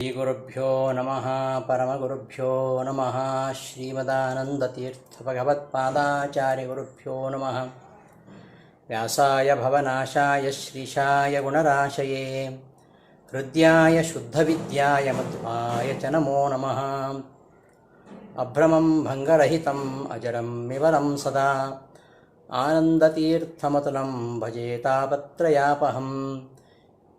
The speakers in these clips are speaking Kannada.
ಶ್ರೀಗುರುಭ್ಯೋ ನಮಃ ಪರಮಗುರುಭ್ಯೋ ನಮಃ ಶ್ರೀಮದಾನಂದತೀರ್ಥಭಗವತ್ಪಾದಾಚಾರ್ಯಗುರುಭ್ಯೋ ನಮಃ ವ್ಯಾಸಾಯ ಭವನಾಶಾಯ ಶ್ರೀಶಾಯ ಗುಣರಾಶಯೇ ಹೃದ್ಯಾಯ ಶುದ್ಧವಿದ್ಯಾಯ ಮಧ್ವಾಯ ಚ ನಮೋ ನಮಃ ಅಭ್ರಮಂ ಭಂಗರಹಿತಂ ಅಜರಂ ವಿಮಲಂ ಸದಾ ಆನಂದತೀರ್ಥಮತುಲಂ ಭಜೆ ತಾಪತ್ರಯಾಪಹಂ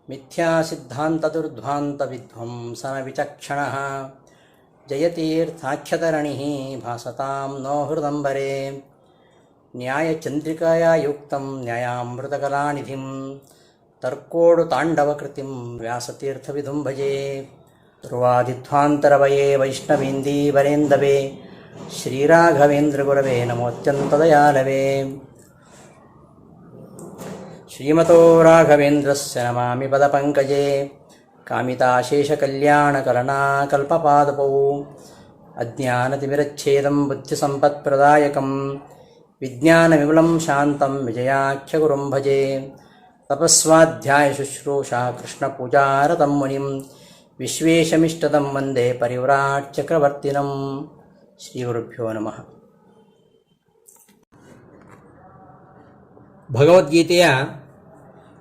ಮಿಥ್ಯಾಸಿದ್ಧಾಂತದುರ್ಧ್ವಾಂತವಿಧ್ವಂಸನವಿಚಕ್ಷಣಃ ಜಯತೀರ್ಥಾಖ್ಯತರಣಿಃ ಭಾಸತಾಂ ನೋ ಹೃದಂಬರೆ ನ್ಯಾಯಚಂದ್ರಿಕಯಾ ಯುಕ್ತಂ ನ್ಯಾಯಾಮೃತಕಲಾನಿಧಿಂ ತರ್ಕೋಡುತಾಂಡವಕೃತಿಂ ವ್ಯಾಸತೀರ್ಥವಿದುಂ ಭಜೆ ಧ್ರುವಾದಿಧ್ವಾಂತರವಯೇ ವೈಷ್ಣವೇಂದೀವರೇಂದವೇ ಶ್ರೀರಾಘವೇಂದ್ರಗುರವೇ ನಮೋತ್ಯಂತದಯಾಲವೇ ಶ್ರೀಮತೋ ರಾಘವೇಂದ್ರಸ್ಯ ನಮಾಮಿ ಪದಪಂಕಜೇ ಕಾಮಿತಾಶೇಷಕಲ್ಯಾಣಕರಣಾಕಲ್ಪಪಾದಪೌ ಅಜ್ಞಾನತಿಮಿರಚ್ಛೇದಂ ಬುದ್ಧಿಸಂಪತ್ಪ್ರದಾಯಕಂ ವಿಜ್ಞಾನವಿಮಲಂ ಶಾಂತಂ ವಿಜಯಾಖ್ಯಗುರುಂ ಭಜೆ ತಪಸ್ವಾಧ್ಯಾಯಶುಶ್ರೂಷಾ ಕೃಷ್ಣಪೂಜಾರತಂ ಮುನಿಂ ವಿಶ್ವೇಶಮಿಷ್ಟದಂ ವಂದೇ ಪರಿವ್ರಾಟ್ಚಕ್ರವರ್ತಿನಂ. ಶ್ರೀಗುರುಭ್ಯೋ ನಮಃ. ಭಗವದ್ಗೀತೆಯ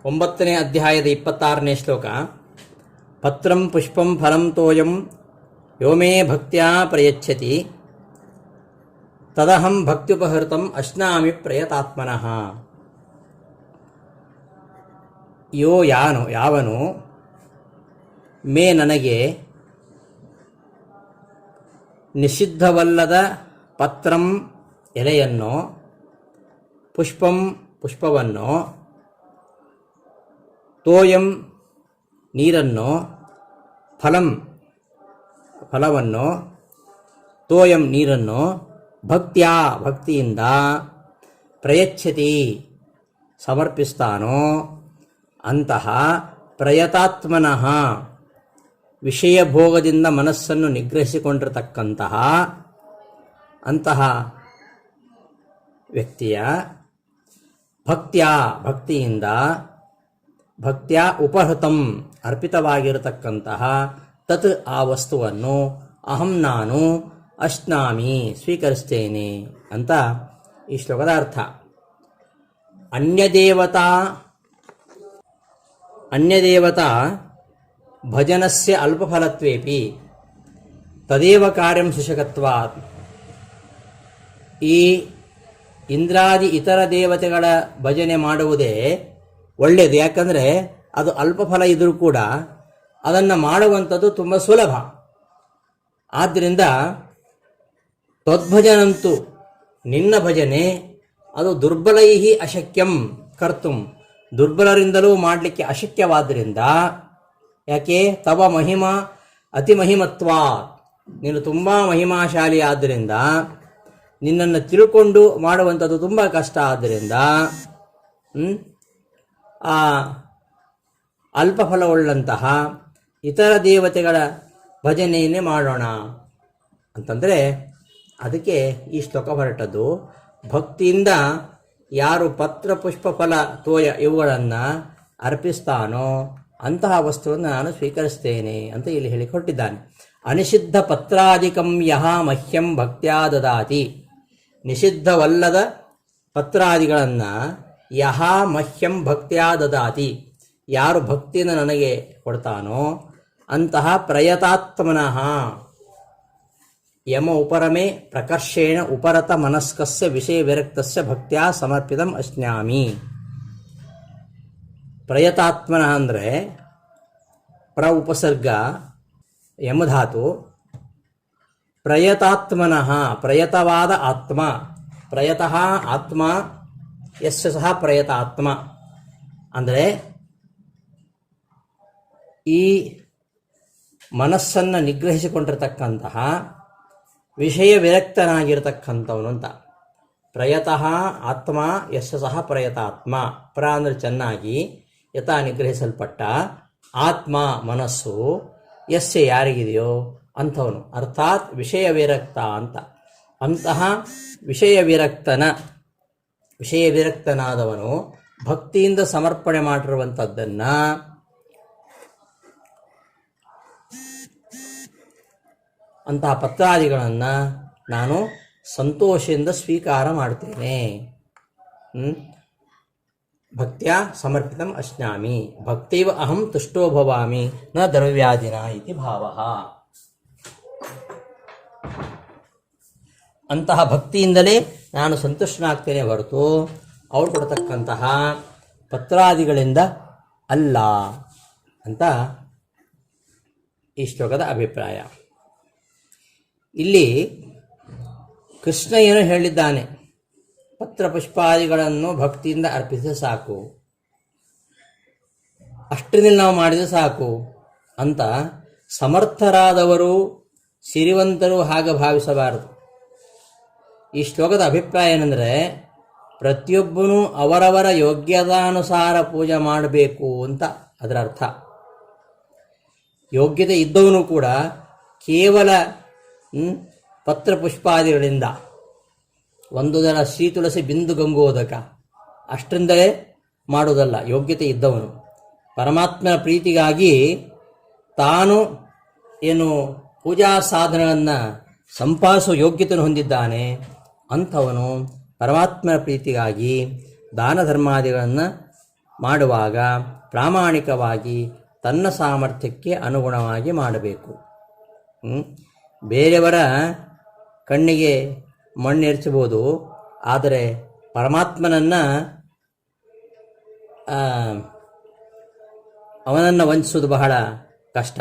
9ನೇ ಅಧ್ಯಾಯದ 26ನೇ ಶ್ಲೋಕ. ಪತ್ರಂ ಪುಷ್ಪಂ ಫಲಂ ತೋಯಂ ಯೋ ಮೇ ಭಕ್ತ್ಯಾ ಪ್ರಯಚ್ಛತಿ ತದಹಂ ಭಕ್ತ್ಯುಪಹೃತಂ ಅಶ್ನಾಮಿ ಪ್ರಯತಾತ್ಮನಃ. ಯಾವನು ಮೇ ನನಗೆ ನಿಷಿದ್ಧವಲ್ಲದ ಪತ್ರಂ ಎಲೆಯನ್ನು, ಪುಷ್ಪಂ ಪುಷ್ಪವನ್ನು, ತೋಯಂ ನೀರನ್ನು, ಫಲವನ್ನು, ತೋಯಂ ನೀರನ್ನು ಭಕ್ತ್ಯಾ ಭಕ್ತಿಯಿಂದ ಪ್ರಯಚ್ಛತಿ ಸಮರ್ಪಿಸ್ತಾನೋ ಅಂತಹ ಪ್ರಯತಾತ್ಮನಃ ವಿಷಯ ಭೋಗದಿಂದ ಮನಸ್ಸನ್ನು ನಿಗ್ರಹಿಸಿಕೊಂಡಿರತಕ್ಕಂತಹ ಅಂತಹ ವ್ಯಕ್ತಿಯ ಭಕ್ತಿಯಿಂದ ಭಕ್ತ್ಯಾ ಉಪಹೃತಂ ಅರ್ಪಿತವಾಗಿರತಕ್ಕಂತಹ ತತ್ ಆ ವಸ್ತುವನ್ನು ಅಹಂ ನಾನು ಅಶ್ನಾಮಿ ಸ್ವೀಕರಿಸ್ತೇನೆ ಅಂತ ಈ ಶ್ಲೋಕದ ಅರ್ಥ. ಅನ್ಯದೇವತಾ ಭಜನಸ್ಯ ಅಲ್ಪಫಲತ್ವೇಪಿ ತದೇವ ಕಾರ್ಯಂ ಸುಶಕತ್ವಾತ್. ಈ ಇಂದ್ರಾದಿ ಇತರ ದೇವತೆಗಳ ಭಜನೆ ಮಾಡುವುದೇ ಒಳ್ಳೆಯದು. ಯಾಕಂದರೆ ಅದು ಅಲ್ಪ ಫಲ ಇದ್ರೂ ಕೂಡ ಅದನ್ನು ಮಾಡುವಂಥದ್ದು ತುಂಬ ಸುಲಭ. ಆದ್ದರಿಂದ ತ್ವದ್ಭಜನಂತೂ ನಿನ್ನ ಭಜನೆ ಅದು ದುರ್ಬಲೈಹಿ ಅಶಕ್ಯಂ ಕರ್ತುಂ, ದುರ್ಬಲರಿಂದಲೂ ಮಾಡಲಿಕ್ಕೆ ಅಶಕ್ಯವಾದ್ದರಿಂದ. ಯಾಕೆ? ತವ ಮಹಿಮಾ ಅತಿಮಹಿಮತ್ವ, ನೀನು ತುಂಬ ಮಹಿಮಾಶಾಲಿ ಆದ್ದರಿಂದ ನಿನ್ನನ್ನು ತಿಳ್ಕೊಂಡು ಮಾಡುವಂಥದ್ದು ತುಂಬ ಕಷ್ಟ. ಆದ್ದರಿಂದ ಆ ಅಲ್ಪ ಫಲವುಳ್ಳಂತಹ ಇತರ ದೇವತೆಗಳ ಭಜನೆಯನ್ನೇ ಮಾಡೋಣ ಅಂತಂದರೆ ಅದಕ್ಕೆ ಈ ಶ್ಲೋಕ ಹೊರಟದ್ದು. ಭಕ್ತಿಯಿಂದ ಯಾರು ಪತ್ರ ಪುಷ್ಪ ಫಲ ತೋಯ ಇವುಗಳನ್ನು ಅರ್ಪಿಸ್ತಾನೋ ಅಂತಹ ವಸ್ತುವನ್ನು ನಾನು ಸ್ವೀಕರಿಸ್ತೇನೆ ಅಂತ ಇಲ್ಲಿ ಹೇಳಿ ಕೊಟ್ಟಿದ್ದಾನೆ. ಅನಿಷಿದ್ಧ ಪತ್ರಾದಿಕಂ ಯಹ ಮಹ್ಯಂ ಭಕ್ತ್ಯಾ ದದಾತಿ. ನಿಷಿದ್ಧವಲ್ಲದ ಪತ್ರಾದಿಗಳನ್ನು ಯಹ ಮಹ್ಯಂ ಭಕ್ತ್ಯಾ ದದಾತಿ, ಯಾರು ಭಕ್ತಿಯನ್ನು ನನಗೆ ಕೊಡ್ತಾನೋ ಅಂತಹ ಪ್ರಯತಾತ್ಮನಃ ಯಮ ಉಪರಮೆ ಪ್ರಕರ್ಷೇಣ ಉಪರತ ಮನಸ್ಕಸ್ಯ ವಿಷಯ ವಿರಕ್ತಸ್ಯ ಭಕ್ತ್ಯಾ ಸಮರ್ಪಿತಂ ಅಶ್ನಾಮಿ. ಪ್ರಯತಾತ್ಮನಃ ಅಂದರೆ ಪ್ರ ಉಪಸರ್ಗ ಯಮಧಾತು, ಪ್ರಯತಾತ್ಮನಃ ಪ್ರಯತವಾದ ಆತ್ಮ, ಪ್ರಯತಃ ಆತ್ಮ ಯಸ್ಯ ಸಹ ಪ್ರಯತಾತ್ಮ ಅಂದರೆ ಈ ಮನಸ್ಸನ್ನು ನಿಗ್ರಹಿಸಿಕೊಂಡಿರತಕ್ಕಂತಹ ವಿಷಯ ವಿರಕ್ತನಾಗಿರತಕ್ಕಂಥವನು ಅಂತ. ಪ್ರಯತಃ ಆತ್ಮ ಯಸ್ಯ ಸಹ ಪ್ರಯತಾತ್ಮ. ಪ್ರ ಅಂದರೆ ಚೆನ್ನಾಗಿ, ಯಥಾ ನಿಗ್ರಹಿಸಲ್ಪಟ್ಟ, ಆತ್ಮ ಮನಸ್ಸು, ಯಸ್ಯ ಯಾರಿಗಿದೆಯೋ ಅಂಥವನು, ಅರ್ಥಾತ್ ವಿಷಯ ವಿರಕ್ತ ಅಂತ. ಅಂತಹ ವಿಷಯ ವಿರಕ್ತನಾದವನು ಭಕ್ತಿಯಿಂದ ಸಮರ್ಪಣೆ ಮಾಡಿರುವಂಥದ್ದನ್ನು ಅಂತಹ ಪತ್ರಾದಿಗಳನ್ನು ನಾನು ಸಂತೋಷದಿಂದ ಸ್ವೀಕಾರ ಮಾಡ್ತೇನೆ. ಭಕ್ತ್ಯಾ ಸಮರ್ಪಿತಂ ಅಶ್ನಾಮಿ ಭಕ್ತೈವ ಅಹಂ ತುಷ್ಟೋ ಭವಾಮಿ ನ ದ್ರವ್ಯಾದಿನ ಇತಿ ಭಾವಃ. ಅಂತಹ ಭಕ್ತಿಯಿಂದಲೇ ನಾನು ಸಂತುಷ್ಟನಾಗ್ತೇನೆ ಹೊರತು ಅವ್ರು ಕೊಡ್ತಕ್ಕಂತಹ ಪತ್ರಾದಿಗಳಿಂದ ಅಲ್ಲ ಅಂತ ಈ ಶ್ಲೋಕದ ಅಭಿಪ್ರಾಯ. ಇಲ್ಲಿ ಕೃಷ್ಣ ಏನು ಹೇಳಿದ್ದಾನೆ, ಪತ್ರ ಪುಷ್ಪಾದಿಗಳನ್ನು ಭಕ್ತಿಯಿಂದ ಅರ್ಪಿಸಿದ ಸಾಕು, ಅಷ್ಟರಲ್ಲಿ ನಾವು ಮಾಡಿದರೆ ಸಾಕು ಅಂತ ಸಮರ್ಥರಾದವರು ಸಿರಿವಂತರು ಹಾಗೆ ಭಾವಿಸಬಾರದು. ಈ ಶ್ಲೋಕದ ಅಭಿಪ್ರಾಯ ಏನೆಂದರೆ, ಪ್ರತಿಯೊಬ್ಬನೂ ಅವರವರ ಯೋಗ್ಯತಾನುಸಾರ ಪೂಜೆ ಮಾಡಬೇಕು ಅಂತ ಅದರ ಅರ್ಥ. ಯೋಗ್ಯತೆ ಇದ್ದವನು ಕೂಡ ಕೇವಲ ಪತ್ರ ಪುಷ್ಪಾದಿಗಳಿಂದ, ಒಂದು ದಳ ಶ್ರೀ ತುಳಸಿ ಬಿಂದು ಗಂಗೋದಕ ಅಷ್ಟರಿಂದಲೇ ಮಾಡುವುದಲ್ಲ. ಯೋಗ್ಯತೆ ಇದ್ದವನು ಪರಮಾತ್ಮನ ಪ್ರೀತಿಗಾಗಿ ತಾನು ಏನು ಪೂಜಾ ಸಾಧನಗಳನ್ನು ಸಂಪಾದಿಸುವ ಯೋಗ್ಯತೆಯನ್ನು ಹೊಂದಿದ್ದಾನೆ ಅಂಥವನು ಪರಮಾತ್ಮನ ಪ್ರೀತಿಗಾಗಿ ದಾನ ಧರ್ಮಾದಿಗಳನ್ನು ಮಾಡುವಾಗ ಪ್ರಾಮಾಣಿಕವಾಗಿ ತನ್ನ ಸಾಮರ್ಥ್ಯಕ್ಕೆ ಅನುಗುಣವಾಗಿ ಮಾಡಬೇಕು. ಬೇರೆಯವರ ಕಣ್ಣಿಗೆ ಮಣ್ಣು ಎರಚಬಹುದು, ಆದರೆ ಪರಮಾತ್ಮನನ್ನು ಅವನನ್ನು ವಂಚಿಸುವುದು ಬಹಳ ಕಷ್ಟ.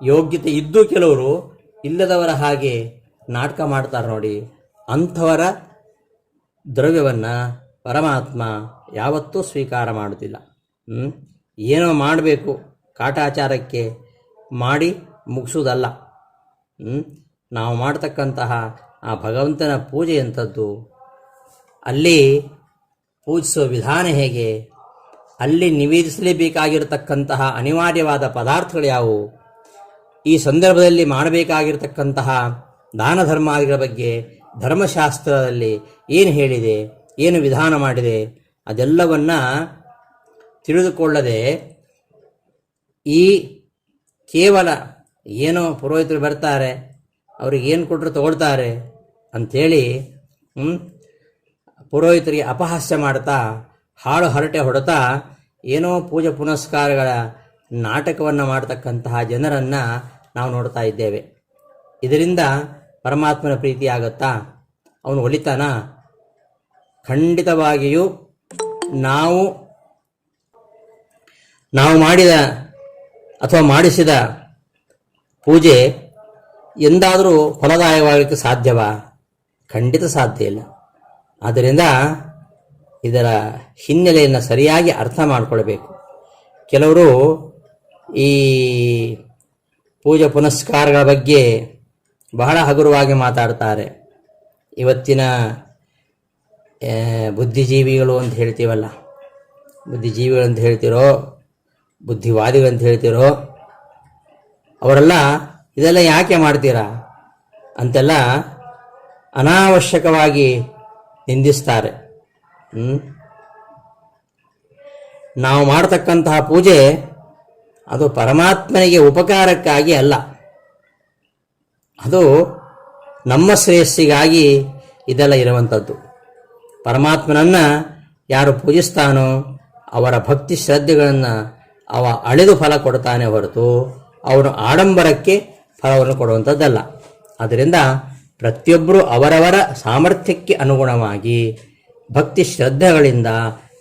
ಯೋಗ್ಯತೆ ಇದ್ದು ಕೆಲವರು ಇಲ್ಲದವರ ಹಾಗೆ ನಾಟಕ ಮಾಡ್ತಾರೆ ನೋಡಿ, ಅಂಥವರ ದ್ರವ್ಯವನ್ನು ಪರಮಾತ್ಮ ಯಾವತ್ತೂ ಸ್ವೀಕಾರ ಮಾಡುವುದಿಲ್ಲ. ಏನೋ ಮಾಡಬೇಕು, ಕಾಟಾಚಾರಕ್ಕೆ ಮಾಡಿ ಮುಗಿಸೋದಲ್ಲ. ನಾವು ಮಾಡ್ತಕ್ಕಂತಹ ಆ ಭಗವಂತನ ಪೂಜೆ ಎಂಥದ್ದು, ಅಲ್ಲಿ ಪೂಜಿಸುವ ವಿಧಾನ ಹೇಗೆ, ಅಲ್ಲಿ ನಿವೇದಿಸಲೇಬೇಕಾಗಿರತಕ್ಕಂತಹ ಅನಿವಾರ್ಯವಾದ ಪದಾರ್ಥಗಳು ಯಾವುವು, ಈ ಸಂದರ್ಭದಲ್ಲಿ ಮಾಡಬೇಕಾಗಿರತಕ್ಕಂತಹ ದಾನ ಧರ್ಮಾದಿಗಳ ಬಗ್ಗೆ ಧರ್ಮಶಾಸ್ತ್ರದಲ್ಲಿ ಏನು ಹೇಳಿದೆ, ಏನು ವಿಧಾನ ಮಾಡಿದೆ, ಅದೆಲ್ಲವನ್ನು ತಿಳಿದುಕೊಳ್ಳದೆ ಈ ಕೇವಲ ಏನೋ ಪುರೋಹಿತರು ಬರ್ತಾರೆ, ಅವ್ರಿಗೆ ಏನು ಕೊಟ್ಟರು ತಗೊಳ್ತಾರೆ ಅಂಥೇಳಿ ಪುರೋಹಿತರಿಗೆ ಅಪಹಾಸ್ಯ ಮಾಡ್ತಾ ಹಾಳು ಹರಟೆ ಹೊಡೆತಾ ಏನೋ ಪೂಜೆ ಪುನಸ್ಕಾರಗಳ ನಾಟಕವನ್ನು ಮಾಡ್ತಕ್ಕಂತಹ ಜನರನ್ನು ನಾವು ನೋಡ್ತಾ ಇದ್ದೇವೆ. ಇದರಿಂದ ಪರಮಾತ್ಮನ ಪ್ರೀತಿ ಆಗತ್ತಾ? ಅವನು ಒಲಿತಾನ? ಖಂಡಿತವಾಗಿಯೂ ನಾವು ಮಾಡಿದ ಅಥವಾ ಮಾಡಿಸಿದ ಪೂಜೆ ಎಂದಾದರೂ ಫಲದಾಯವಾಗಲಿಕ್ಕೆ ಸಾಧ್ಯವಾ? ಖಂಡಿತ ಸಾಧ್ಯ ಇಲ್ಲ. ಆದ್ದರಿಂದ ಇದರ ಹಿನ್ನೆಲೆಯನ್ನು ಸರಿಯಾಗಿ ಅರ್ಥ ಮಾಡಿಕೊಳ್ಬೇಕು. ಕೆಲವರು ಈ ಪೂಜೆ ಪುನಸ್ಕಾರಗಳ ಬಗ್ಗೆ ಬಹಳ ಹಗುರವಾಗಿ ಮಾತಾಡ್ತಾರೆ. ಇವತ್ತಿನ ಬುದ್ಧಿಜೀವಿಗಳು ಅಂತ ಹೇಳ್ತೀವಲ್ಲ, ಬುದ್ಧಿಜೀವಿಗಳು ಅಂತ ಹೇಳ್ತಿರೋ ಬುದ್ಧಿವಾದಿಗಳಂತ ಹೇಳ್ತಿರೋ ಅವರೆಲ್ಲ ಇದೆಲ್ಲ ಯಾಕೆ ಮಾಡ್ತೀರಾ ಅಂತೆಲ್ಲ ಅನಾವಶ್ಯಕವಾಗಿ ನಿಂದಿಸ್ತಾರೆ. ನಾವು ಮಾಡತಕ್ಕಂತಹ ಪೂಜೆ ಅದು ಪರಮಾತ್ಮನಿಗೆ ಉಪಕಾರಕ್ಕಾಗಿ ಅಲ್ಲ, ಅದು ನಮ್ಮ ಶ್ರೇಯಸ್ಸಿಗಾಗಿ ಇದೆಲ್ಲ ಇರುವಂಥದ್ದು. ಪರಮಾತ್ಮನನ್ನು ಯಾರು ಪೂಜಿಸ್ತಾನೋ ಅವರ ಭಕ್ತಿ ಶ್ರದ್ಧೆಗಳನ್ನು ಅವ ಅಳೆದು ಫಲ ಕೊಡ್ತಾನೆ ಹೊರತು ಅವನು ಆಡಂಬರಕ್ಕೆ ಫಲವನ್ನು ಕೊಡುವಂಥದ್ದಲ್ಲ. ಆದ್ದರಿಂದ ಪ್ರತಿಯೊಬ್ಬರೂ ಅವರವರ ಸಾಮರ್ಥ್ಯಕ್ಕೆ ಅನುಗುಣವಾಗಿ ಭಕ್ತಿ ಶ್ರದ್ಧೆಗಳಿಂದ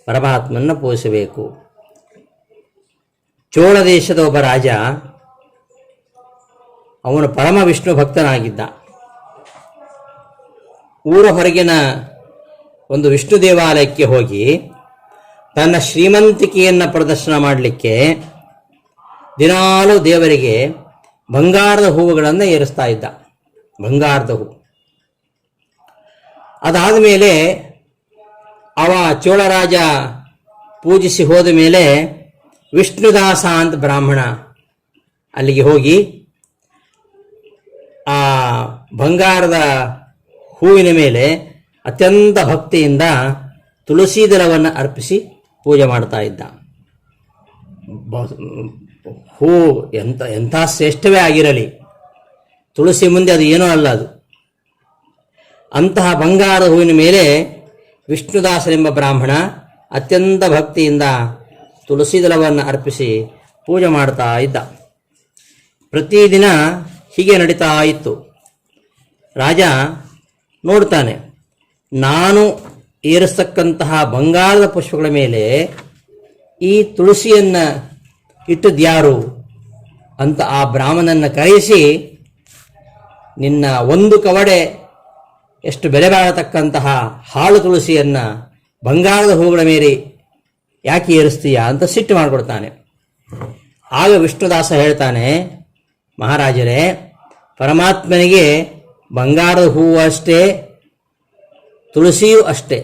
ಪರಮಾತ್ಮನನ್ನು ಪೂಜಿಸಬೇಕು. ಚೋಳ ದೇಶದ ಒಬ್ಬ ರಾಜ, ಅವನು ಪರಮ ವಿಷ್ಣು ಭಕ್ತನಾಗಿದ್ದ. ಊರ ಹೊರಗಿನ ಒಂದು ವಿಷ್ಣು ದೇವಾಲಯಕ್ಕೆ ಹೋಗಿ ತನ್ನ ಶ್ರೀಮಂತಿಕೆಯನ್ನು ಪ್ರದರ್ಶನ ಮಾಡಲಿಕ್ಕೆ ದಿನಾಲೂ ದೇವರಿಗೆ ಬಂಗಾರದ ಹೂವುಗಳನ್ನು ಏರಿಸ್ತಾ ಇದ್ದ. ಬಂಗಾರದ ಹೂ. ಅದಾದ ಮೇಲೆ ಅವ ಚೋಳರಾಜ ಪೂಜಿಸಿ ಹೋದ ಮೇಲೆ ವಿಷ್ಣುದಾಸ ಅಂತ ಬ್ರಾಹ್ಮಣ ಅಲ್ಲಿಗೆ ಹೋಗಿ ಆ ಬಂಗಾರದ ಹೂವಿನ ಮೇಲೆ ಅತ್ಯಂತ ಭಕ್ತಿಯಿಂದ ತುಳಸಿ ದಳವನ್ನು ಅರ್ಪಿಸಿ ಪೂಜೆ ಮಾಡ್ತಾ ಇದ್ದ. ಹೂ ಎಂಥ ಶ್ರೇಷ್ಠವೇ ಆಗಿರಲಿ, ತುಳಸಿ ಮುಂದೆ ಅದು ಏನೂ ಅಲ್ಲ. ಅದು ಅಂತಹ ಬಂಗಾರದ ಹೂವಿನ ಮೇಲೆ ವಿಷ್ಣುದಾಸನೆಂಬ ಬ್ರಾಹ್ಮಣ ಅತ್ಯಂತ ಭಕ್ತಿಯಿಂದ ತುಳಸಿ ದಳವನ್ನು ಅರ್ಪಿಸಿ ಪೂಜೆ ಮಾಡ್ತಾ ಇದ್ದ. ಪ್ರತಿದಿನ ಹೀಗೆ ನಡೀತಾ ಇತ್ತು. ರಾಜ ನೋಡ್ತಾನೆ, ನಾನು ಏರಿಸ್ತಕ್ಕಂತಹ ಬಂಗಾರದ ಪುಷ್ಪಗಳ ಮೇಲೆ ಈ ತುಳಸಿಯನ್ನು ಇಟ್ಟದ್ಯಾರು ಅಂತ ಆ ಬ್ರಾಹ್ಮಣನನ್ನು ಕರೆಯಿಸಿ, ನಿನ್ನ ಒಂದು ಕವಡೆ ಎಷ್ಟು ಬೆಲೆ ಬಾಳತಕ್ಕಂತಹ ಹಾಳು ತುಳಸಿಯನ್ನು ಬಂಗಾರದ ಹೂಗಳ ಮೇಲೆ ಯಾಕೆ ಏರಿಸ್ತೀಯಾ ಅಂತ ಸಿಟ್ಟು ಮಾಡಿಕೊಡ್ತಾನೆ. ಆಗ ವಿಷ್ಣುದಾಸ ಹೇಳ್ತಾನೆ, ಮಹಾರಾಜರೇ, ಪರಮಾತ್ಮನಿಗೆ ಬಂಗಾರದ ಹೂವು ಅಷ್ಟೇ, ತುಳಸಿಯೂ ಅಷ್ಟೇ.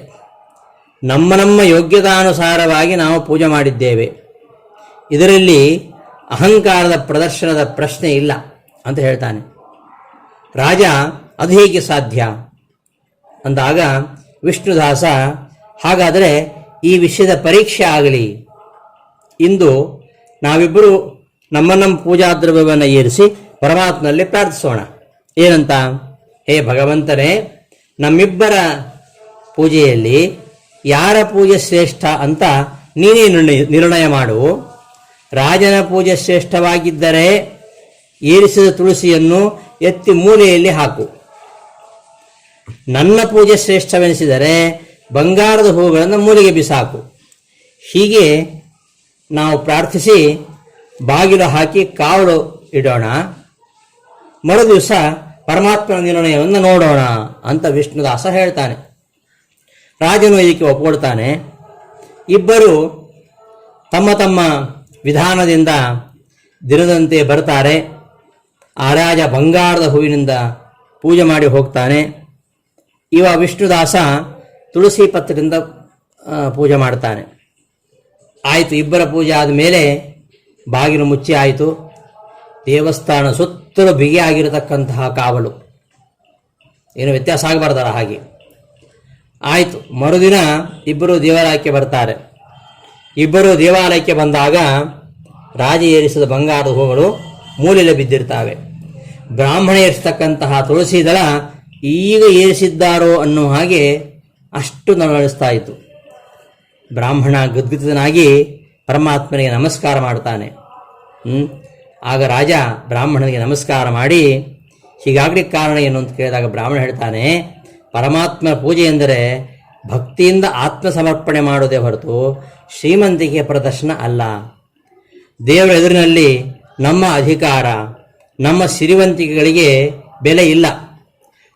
ನಮ್ಮ ನಮ್ಮ ಯೋಗ್ಯತಾನುಸಾರವಾಗಿ ನಾವು ಪೂಜೆ ಮಾಡಿದ್ದೇವೆ. ಇದರಲ್ಲಿ ಅಹಂಕಾರದ ಪ್ರದರ್ಶನದ ಪ್ರಶ್ನೆ ಇಲ್ಲ ಅಂತ ಹೇಳ್ತಾನೆ. ರಾಜ ಅದು ಹೇಗೆ ಸಾಧ್ಯ ಅಂದಾಗ ವಿಷ್ಣುದಾಸ, ಹಾಗಾದರೆ ಈ ವಿಷಯದ ಪರೀಕ್ಷೆ ಆಗಲಿ. ಇಂದು ನಾವಿಬ್ಬರು ನಮ್ಮ ಪೂಜಾ ದ್ರವ್ಯವನ್ನು ಏರಿಸಿ ಪರಮಾತ್ಮನಲ್ಲಿ ಪ್ರಾರ್ಥಿಸೋಣ. ಏನಂತ? ಹೇ ಭಗವಂತನೇ, ನಮ್ಮಿಬ್ಬರ ಪೂಜೆಯಲ್ಲಿ ಯಾರ ಪೂಜೆ ಶ್ರೇಷ್ಠ ಅಂತ ನೀನೇ ನಿರ್ಣಯ ಮಾಡು. ರಾಜನ ಪೂಜೆ ಶ್ರೇಷ್ಠವಾಗಿದ್ದರೆ ಏರಿಸಿದ ತುಳಸಿಯನ್ನು ಎತ್ತಿ ಮೂಲೆಯಲ್ಲಿ ಹಾಕು. ನನ್ನ ಪೂಜೆ ಶ್ರೇಷ್ಠವೆನಿಸಿದರೆ ಬಂಗಾರದ ಹೂಗಳನ್ನು ಮೂಲೆಗೆ ಬಿಸಾಕು. ಹೀಗೆ ನಾವು ಪ್ರಾರ್ಥಿಸಿ ಬಾಗಿಲು ಹಾಕಿ ಕಾವಲು ಇಡೋಣ. ಮರುದಿವಸ ಪರಮಾತ್ಮನ ನಿರ್ಣಯವನ್ನು ನೋಡೋಣ ಅಂತ ವಿಷ್ಣುದಾಸ ಹೇಳ್ತಾನೆ. ರಾಜನು ಇದಕ್ಕೆ ಒಪ್ಕೊಳ್ತಾನೆ. ಇಬ್ಬರು ತಮ್ಮ ತಮ್ಮ ವಿಧಾನದಿಂದ ದಿನದಂತೆ ಬರ್ತಾರೆ. ಆ ರಾಜ ಬಂಗಾರದ ಹೂವಿನಿಂದ ಪೂಜೆ ಮಾಡಿ ಹೋಗ್ತಾನೆ. ಇವ ವಿಷ್ಣುದಾಸ ತುಳಸಿ ಪತ್ರದಿಂದ ಪೂಜೆ ಮಾಡ್ತಾನೆ. ಆಯಿತು, ಇಬ್ಬರ ಪೂಜೆ ಆದಮೇಲೆ ಬಾಗಿಲು ಮುಚ್ಚಿ ಆಯಿತು. ದೇವಸ್ಥಾನ ಸುತ್ತಲೂ ಬಿಗಿಯಾಗಿರತಕ್ಕಂತಹ ಕಾವಲು, ಏನು ವ್ಯತ್ಯಾಸ ಆಗಬಾರ್ದಲ್ಲ ಹಾಗೆ ಆಯಿತು. ಮರುದಿನ ಇಬ್ಬರು ದೇವಾಲಯಕ್ಕೆ ಬರ್ತಾರೆ. ಇಬ್ಬರು ದೇವಾಲಯಕ್ಕೆ ಬಂದಾಗ ರಾಜ ಏರಿಸಿದ ಬಂಗಾರದ ಹೂಗಳು ಮೂಲೆಯಲ್ಲಿ ಬಿದ್ದಿರ್ತಾವೆ. ಬ್ರಾಹ್ಮಣ ಏರಿಸತಕ್ಕಂತಹ ತುಳಸಿ ದಳ ಈಗ ಏರಿಸಿದ್ದಾರೋ ಅನ್ನೋ ಹಾಗೆ ಅಷ್ಟು ನರಳಿಸ್ತಾ ಇತ್ತು. ಬ್ರಾಹ್ಮಣ ಗದ್ಗದಿತನಾಗಿ ಪರಮಾತ್ಮನಿಗೆ ನಮಸ್ಕಾರ ಮಾಡ್ತಾನೆ. ಆಗ ರಾಜ ಬ್ರಾಹ್ಮಣನಿಗೆ ನಮಸ್ಕಾರ ಮಾಡಿ, ಹೀಗಾಗ್ಲಿಕ್ಕೆ ಕಾರಣ ಏನು ಅಂತ ಕೇಳಿದಾಗ ಬ್ರಾಹ್ಮಣ ಹೇಳ್ತಾನೆ, ಪರಮಾತ್ಮನ ಪೂಜೆ ಎಂದರೆ ಭಕ್ತಿಯಿಂದ ಆತ್ಮ ಸಮರ್ಪಣೆ ಮಾಡೋದೇ ಹೊರತು ಶ್ರೀಮಂತಿಕೆಯ ಪ್ರದರ್ಶನ ಅಲ್ಲ. ದೇವರ ಎದುರಿನಲ್ಲಿ ನಮ್ಮ ಅಧಿಕಾರ, ನಮ್ಮ ಸಿರಿವಂತಿಕೆಗಳಿಗೆ ಬೆಲೆ ಇಲ್ಲ.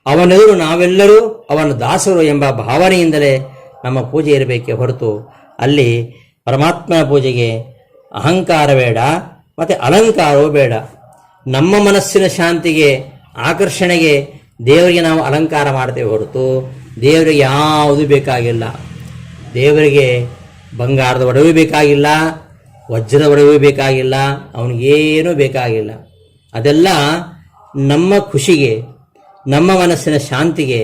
ಅವನೆದುರು ನಾವೆಲ್ಲರೂ ಅವನ ದಾಸರು ಎಂಬ ಭಾವನೆಯಿಂದಲೇ ನಮ್ಮ ಪೂಜೆ ಇರಬೇಕೇ ಹೊರತು ಅಲ್ಲಿ ಪರಮಾತ್ಮನ ಪೂಜೆಗೆ ಅಹಂಕಾರ ಬೇಡ, ಮತ್ತು ಅಲಂಕಾರವೂ ಬೇಡ. ನಮ್ಮ ಮನಸ್ಸಿನ ಶಾಂತಿಗೆ, ಆಕರ್ಷಣೆಗೆ ದೇವರಿಗೆ ನಾವು ಅಲಂಕಾರ ಮಾಡ್ತೇವೆ ಹೊರತು ದೇವರಿಗೆ ಯಾವುದೂ ಬೇಕಾಗಿಲ್ಲ. ದೇವರಿಗೆ ಬಂಗಾರದ ಒಡವೆ ಬೇಕಾಗಿಲ್ಲ, ವಜ್ರದ ಒಡವೆ ಬೇಕಾಗಿಲ್ಲ, ಅವನಿಗೇನೂ ಬೇಕಾಗಿಲ್ಲ. ಅದೆಲ್ಲ ನಮ್ಮ ಖುಷಿಗೆ, ನಮ್ಮ ಮನಸ್ಸಿನ ಶಾಂತಿಗೆ,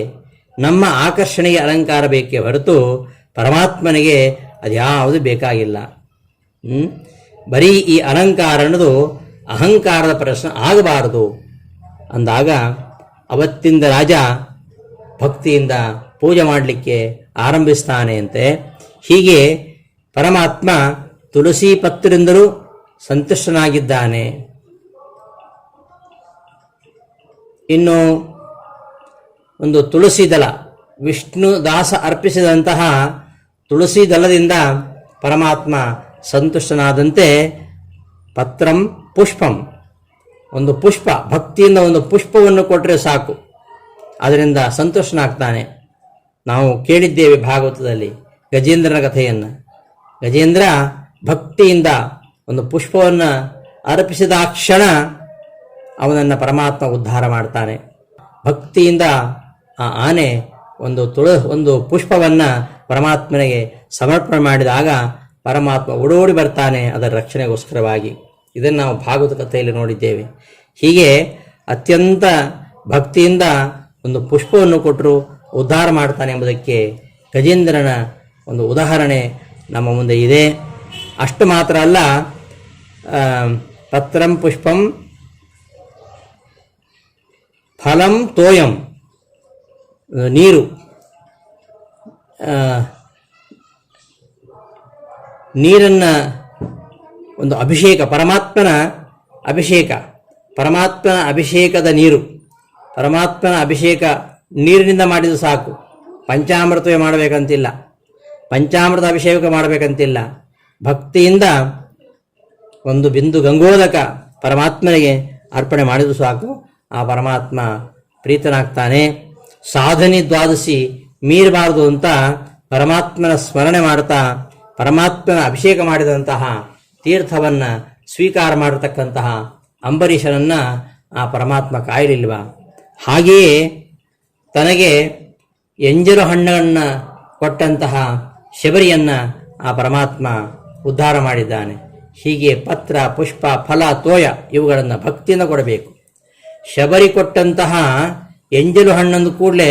ನಮ್ಮ ಆಕರ್ಷಣೆಗೆ ಅಲಂಕಾರ ಬೇಕೇ ಹೊರತು ಪರಮಾತ್ಮನಿಗೆ ಅದ್ಯಾವುದು ಬೇಕಾಗಿಲ್ಲ. ಬರೀ ಈ ಅಲಂಕಾರ ಅನ್ನೋದು ಅಹಂಕಾರದ ಪ್ರಶ್ನೆ ಆಗಬಾರದು ಅಂದಾಗ ಅವತ್ತಿಂದ ರಾಜ ಭಕ್ತಿಯಿಂದ ಪೂಜೆ ಮಾಡಲಿಕ್ಕೆ ಆರಂಭಿಸ್ತಾನೆ ಅಂತೆ. ಹೀಗೆ ಪರಮಾತ್ಮ ತುಳಸಿ ಪತ್ರದಿಂದಲೂ ಸಂತುಷ್ಟನಾಗಿದ್ದಾನೆ. ಇನ್ನು ಒಂದು ತುಳಸಿ ದಳ, ವಿಷ್ಣು ದಾಸ ಅರ್ಪಿಸಿದಂತಹ ತುಳಸಿ ದಳದಿಂದ ಪರಮಾತ್ಮ ಸಂತುಷ್ಟನಾದಂತೆ ಪತ್ರಂ ಪುಷ್ಪಂ, ಒಂದು ಪುಷ್ಪ, ಭಕ್ತಿಯಿಂದ ಒಂದು ಪುಷ್ಪವನ್ನು ಕೊಟ್ಟರೆ ಸಾಕು, ಅದರಿಂದ ಸಂತುಷ್ಟನಾಗ್ತಾನೆ. ನಾವು ಕೇಳಿದ್ದೇವೆ ಭಾಗವತದಲ್ಲಿ ಗಜೇಂದ್ರನ ಕಥೆಯನ್ನು. ಗಜೇಂದ್ರ ಭಕ್ತಿಯಿಂದ ಒಂದು ಪುಷ್ಪವನ್ನು ಅರ್ಪಿಸಿದ ಕ್ಷಣ ಅವನನ್ನು ಪರಮಾತ್ಮ ಉದ್ಧಾರ ಮಾಡ್ತಾನೆ. ಭಕ್ತಿಯಿಂದ ಆ ಆನೆ ಒಂದು ಪುಷ್ಪವನ್ನು ಪರಮಾತ್ಮನಿಗೆ ಸಮರ್ಪಣೆ ಮಾಡಿದಾಗ ಪರಮಾತ್ಮ ಓಡೋಡಿ ಬರ್ತಾನೆ ಅದರ ರಕ್ಷಣೆಗೋಸ್ಕರವಾಗಿ. ಇದನ್ನು ನಾವು ಭಾಗವತ ಕಥೆಯಲ್ಲಿ ನೋಡಿದ್ದೇವೆ. ಹೀಗೆ ಅತ್ಯಂತ ಭಕ್ತಿಯಿಂದ ಒಂದು ಪುಷ್ಪವನ್ನು ಕೊಟ್ಟರು ಉದ್ಧಾರ ಮಾಡ್ತಾನೆ ಎಂಬುದಕ್ಕೆ ಗಜೇಂದ್ರನ ಒಂದು ಉದಾಹರಣೆ ನಮ್ಮ ಮುಂದೆ ಇದೆ. ಅಷ್ಟು ಮಾತ್ರ ಅಲ್ಲ, ಪತ್ರಂ ಪುಷ್ಪಂ ಫಲಂ ತೋಯಂ ನೀರು, ನೀರನ್ನು ಒಂದು ಅಭಿಷೇಕ, ಪರಮಾತ್ಮನ ಅಭಿಷೇಕದ ನೀರು, ಪರಮಾತ್ಮನ ಅಭಿಷೇಕ ನೀರಿನಿಂದ ಮಾಡಿದ್ದು ಸಾಕು. ಪಂಚಾಮೃತವೇ ಮಾಡಬೇಕಂತಿಲ್ಲ, ಪಂಚಾಮೃತ ಅಭಿಷೇಕ ಮಾಡಬೇಕಂತಿಲ್ಲ. ಭಕ್ತಿಯಿಂದ ಒಂದು ಬಿಂದು ಗಂಗೋದಕ ಪರಮಾತ್ಮನಿಗೆ ಅರ್ಪಣೆ ಮಾಡಿದ್ದು ಸಾಕು, ಆ ಪರಮಾತ್ಮ ಪ್ರೀತನಾಗ್ತಾನೆ. ಸಾಧನೆ ದ್ವಾದಶಿ ಮೀರಬಾರದು ಅಂತ ಪರಮಾತ್ಮನ ಸ್ಮರಣೆ ಮಾಡ್ತಾ ಪರಮಾತ್ಮನ ಅಭಿಷೇಕ ಮಾಡಿದಂತಹ ತೀರ್ಥವನ್ನು ಸ್ವೀಕಾರ ಮಾಡತಕ್ಕಂತಹ ಅಂಬರೀಷನನ್ನು ಆ ಪರಮಾತ್ಮ ಕಾಯಲಿಲ್ವ? ಹಾಗೆಯೇ ತನಗೆ ಎಂಜಲು ಹಣ್ಣನ್ನು ಕೊಟ್ಟಂತಹ ಶಬರಿಯನ್ನು ಆ ಪರಮಾತ್ಮ ಉದ್ಧಾರ ಮಾಡಿದ್ದಾನೆ. ಹೀಗೆ ಪತ್ರ, ಪುಷ್ಪ, ಫಲ, ತೋಯ ಇವುಗಳನ್ನು ಭಕ್ತಿಯಿಂದ ಕೊಡಬೇಕು. ಶಬರಿ ಕೊಟ್ಟಂತಹ ಎಂಜಲು ಹಣ್ಣಂದು ಕೂಡಲೇ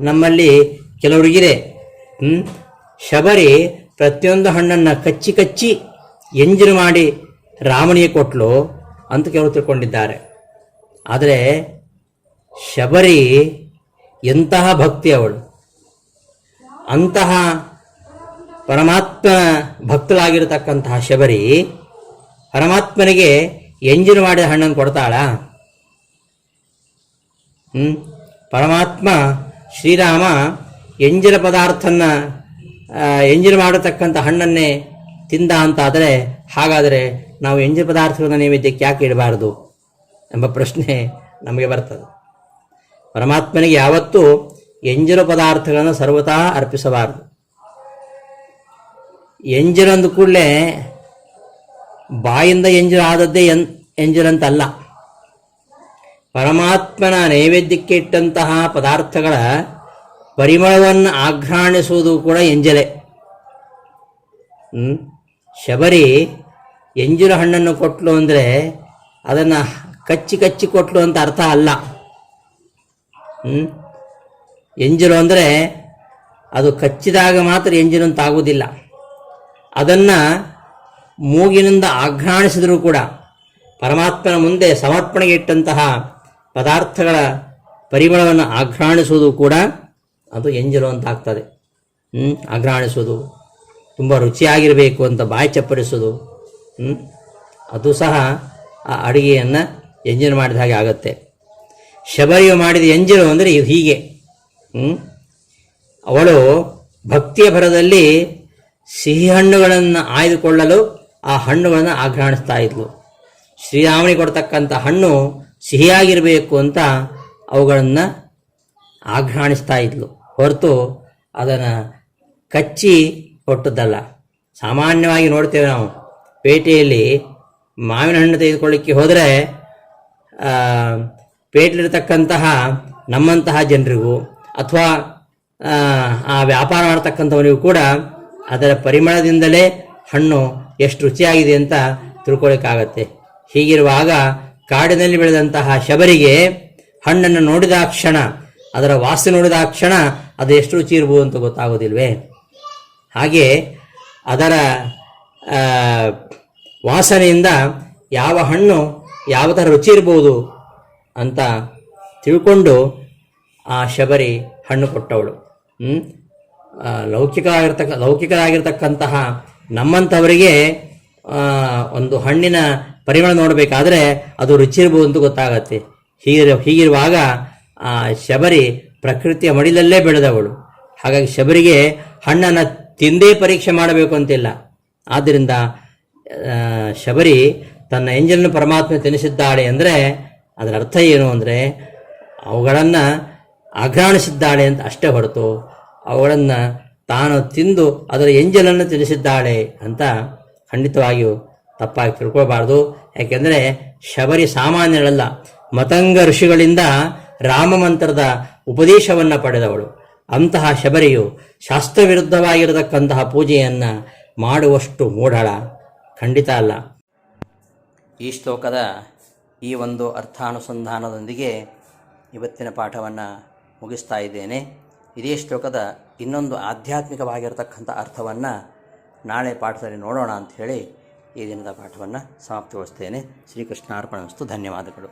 ನಮ್ಮಲ್ಲಿ ಕೆಲವರಿಗಿದೆ. ಶಬರಿ ಪ್ರತಿಯೊಂದು ಹಣ್ಣನ್ನು ಕಚ್ಚಿ ಕಚ್ಚಿ ಎಂಜಲು ಮಾಡಿ ರಾಮನಿಗೆ ಕೊಟ್ಲು ಅಂತ ಕೆಲವರು ತಿಳ್ಕೊಂಡಿದ್ದಾರೆ. ಆದರೆ ಶಬರಿ ಎಂತಹ ಭಕ್ತಿ ಅವಳು! ಅಂತಹ ಪರಮಾತ್ಮ ಭಕ್ತಳಾಗಿರತಕ್ಕಂತಹ ಶಬರಿ ಪರಮಾತ್ಮನಿಗೆ ಎಂಜಲು ಮಾಡಿದ ಹಣ್ಣನ್ನು ಕೊಡ್ತಾಳ? ಪರಮಾತ್ಮ ಶ್ರೀರಾಮ ಎಂಜಲ ಪದಾರ್ಥನ ಎಂಜಲು ಮಾಡತಕ್ಕಂಥ ಹಣ್ಣನ್ನೇ ತಿಂದ ಅಂತಾದರೆ, ಹಾಗಾದರೆ ನಾವು ಎಂಜಲು ಪದಾರ್ಥಗಳನ್ನ ನೈವೇದ್ಯಕ್ಕೆ ಯಾಕೆ ಇಡಬಾರದು ಎಂಬ ಪ್ರಶ್ನೆ ನಮಗೆ ಬರ್ತದೆ. ಪರಮಾತ್ಮನಿಗೆ ಯಾವತ್ತೂ ಎಂಜಲು ಪದಾರ್ಥಗಳನ್ನು ಸರ್ವತಾ ಅರ್ಪಿಸಬಾರದು. ಎಂಜಲು ಅಂದ ಕೂಡಲೇ ಬಾಯಿಂದ ಎಂಜಲು ಆದದ್ದೇ ಎಂಜಲಂತಲ್ಲ. ಪರಮಾತ್ಮನ ನೈವೇದ್ಯಕ್ಕೆ ಇಟ್ಟಂತಹ ಪದಾರ್ಥಗಳ ಪರಿಮಳವನ್ನು ಆಘ್ರಾಣಿಸುವುದು ಕೂಡ ಎಂಜಲೆ. ಶಬರಿ ಎಂಜಲು ಹಣ್ಣನ್ನು ಕೊಟ್ಲು ಅಂದರೆ ಅದನ್ನು ಕಚ್ಚಿ ಕಚ್ಚಿ ಕೊಟ್ಲು ಅಂತ ಅರ್ಥ ಅಲ್ಲ. ಎಂಜಲು ಅಂದರೆ ಅದು ಕಚ್ಚಿದಾಗ ಮಾತ್ರ ಎಂಜಲು ಅಂತ ಆಗುವುದಿಲ್ಲ. ಅದನ್ನು ಮೂಗಿನಿಂದ ಆಘ್ರಾಣಿಸಿದರೂ ಕೂಡ ಪರಮಾತ್ಮನ ಮುಂದೆ ಸಮರ್ಪಣೆಗೆ ಇಟ್ಟಂತಹ ಪದಾರ್ಥಗಳ ಪರಿಮಳವನ್ನು ಆಘ್ರಾಣಿಸುವುದು ಕೂಡ ಅದು ಎಂಜಲು ಅಂತ ಆಗ್ತದೆ. ಆಘ್ರಾಣಿಸೋದು, ತುಂಬ ರುಚಿಯಾಗಿರಬೇಕು ಅಂತ ಬಾಯಿ ಚಪ್ಪರಿಸೋದು, ಅದು ಸಹ ಆ ಅಡುಗೆಯನ್ನು ಎಂಜಲು ಮಾಡಿದ ಹಾಗೆ ಆಗುತ್ತೆ. ಶಬರಿಯು ಮಾಡಿದ ಎಂಜಲು ಅಂದರೆ ಹೀಗೆ. ಅವಳು ಭಕ್ತಿಯ ಭರದಲ್ಲಿ ಸಿಹಿ ಹಣ್ಣುಗಳನ್ನು ಆಯ್ದುಕೊಳ್ಳಲು ಆ ಹಣ್ಣುಗಳನ್ನು ಆಘ್ರಾಣಿಸ್ತಾ ಇದ್ಲು. ಶ್ರೀರಾಮನಿಗೆ ಕೊಡ್ತಕ್ಕಂಥ ಹಣ್ಣು ಸಿಹಿಯಾಗಿರಬೇಕು ಅಂತ ಅವುಗಳನ್ನು ಆಘ್ರಾಣಿಸ್ತಾ ಇದ್ಲು, ಹೊರತು ಅದನ್ನು ಕಚ್ಚಿ ಕೊಟ್ಟದ್ದಲ್ಲ. ಸಾಮಾನ್ಯವಾಗಿ ನೋಡ್ತೇವೆ ನಾವು ಪೇಟೆಯಲ್ಲಿ ಮಾವಿನ ಹಣ್ಣು ತೆಗೆದುಕೊಳ್ಳಿಕ್ಕೆ ಹೋದರೆ ಪೇಟೆಲಿರ್ತಕ್ಕಂತಹ ನಮ್ಮಂತಹ ಜನರಿಗೂ ಅಥವಾ ಆ ವ್ಯಾಪಾರ ಮಾಡ್ತಕ್ಕಂಥವನಿಗೂ ಕೂಡ ಅದರ ಪರಿಮಳದಿಂದಲೇ ಹಣ್ಣು ಎಷ್ಟು ರುಚಿಯಾಗಿದೆ ಅಂತ ತಿಳ್ಕೊಳ್ಳಿಕ್ಕಾಗತ್ತೆ. ಹೀಗಿರುವಾಗ ಕಾಡಿನಲ್ಲಿ ಬೆಳೆದಂತಹ ಶಬರಿಗೆ ಹಣ್ಣನ್ನು ನೋಡಿದ ಕ್ಷಣ, ಅದರ ವಾಸನೆ ನೋಡಿದ ಕ್ಷಣ ಅದು ಎಷ್ಟು ರುಚಿ ಇರ್ಬೋದು ಅಂತ ಗೊತ್ತಾಗೋದಿಲ್ವೇ? ಹಾಗೆ ಅದರ ವಾಸನೆಯಿಂದ ಯಾವ ಹಣ್ಣು ಯಾವ ಥರ ರುಚಿ ಇರ್ಬೋದು ಅಂತ ತಿಳ್ಕೊಂಡು ಆ ಶಬರಿ ಹಣ್ಣು ಕೊಟ್ಟವಳು. ಲೌಕಿಕರಾಗಿರ್ತಕ್ಕಂತಹ ನಮ್ಮಂಥವರಿಗೆ ಒಂದು ಹಣ್ಣಿನ ಪರಿಮಳ ನೋಡಬೇಕಾದ್ರೆ ಅದು ರುಚಿ ಇರ್ಬೋದು ಅಂತ ಗೊತ್ತಾಗತ್ತೆ. ಹೀಗಿರುವಾಗ ಆ ಶಬರಿ ಪ್ರಕೃತಿಯ ಮಡಿಲಲ್ಲೇ ಬೆಳೆದವಳು. ಹಾಗಾಗಿ ಶಬರಿಗೆ ಹಣ್ಣನ್ನು ತಿಂದೇ ಪರೀಕ್ಷೆ ಮಾಡಬೇಕು ಅಂತಿಲ್ಲ. ಆದ್ದರಿಂದ ಶಬರಿ ತನ್ನ ಎಂಜಲನ್ನು ಪರಮಾತ್ಮ ತಿನ್ನಿಸಿದ್ದಾಳೆ ಅಂದರೆ ಅದರ ಅರ್ಥ ಏನು ಅಂದರೆ ಅವುಗಳನ್ನು ಆಘ್ರಾಣಿಸಿದ್ದಾಳೆ ಅಂತ ಅಷ್ಟೇ ಹೊರತು ಅವುಗಳನ್ನು ತಾನು ತಿಂದು ಅದರ ಎಂಜಲನ್ನು ತಿಳಿಸಿದ್ದಾಳೆ ಅಂತ ಖಂಡಿತವಾಗಿಯೂ ತಪ್ಪಾಗಿ ತಿಳ್ಕೊಳ್ಬಾರ್ದು. ಯಾಕೆಂದರೆ ಶಬರಿ ಸಾಮಾನ್ಯರಲ್ಲ, ಮತಂಗ ಋಷಿಗಳಿಂದ ರಾಮಮಂತ್ರದ ಉಪದೇಶವನ್ನು ಪಡೆದವಳು. ಅಂತಹ ಶಬರಿಯು ಶಾಸ್ತ್ರವಿರುದ್ಧವಾಗಿರತಕ್ಕಂತಹ ಪೂಜೆಯನ್ನು ಮಾಡುವಷ್ಟು ಮೂಢಳ ಖಂಡಿತ ಅಲ್ಲ. ಈ ಶ್ಲೋಕದ ಈ ಒಂದು ಅರ್ಥಾನುಸಂಧಾನದೊಂದಿಗೆ ಇವತ್ತಿನ ಪಾಠವನ್ನು ಮುಗಿಸ್ತಾ ಇದ್ದೇನೆ. ಇದೇ ಶ್ಲೋಕದ ಇನ್ನೊಂದು ಆಧ್ಯಾತ್ಮಿಕವಾಗಿರತಕ್ಕಂಥ ಅರ್ಥವನ್ನು ನಾಳೆ ಪಾಠದಲ್ಲಿ ನೋಡೋಣ ಅಂಥೇಳಿ ಈ ದಿನದ ಪಾಠವನ್ನು ಸಮಾಪ್ತಿಗೊಳಿಸ್ತೇನೆ. ಶ್ರೀಕೃಷ್ಣಾರ್ಪಣಮಸ್ತು. ಧನ್ಯವಾದಗಳು.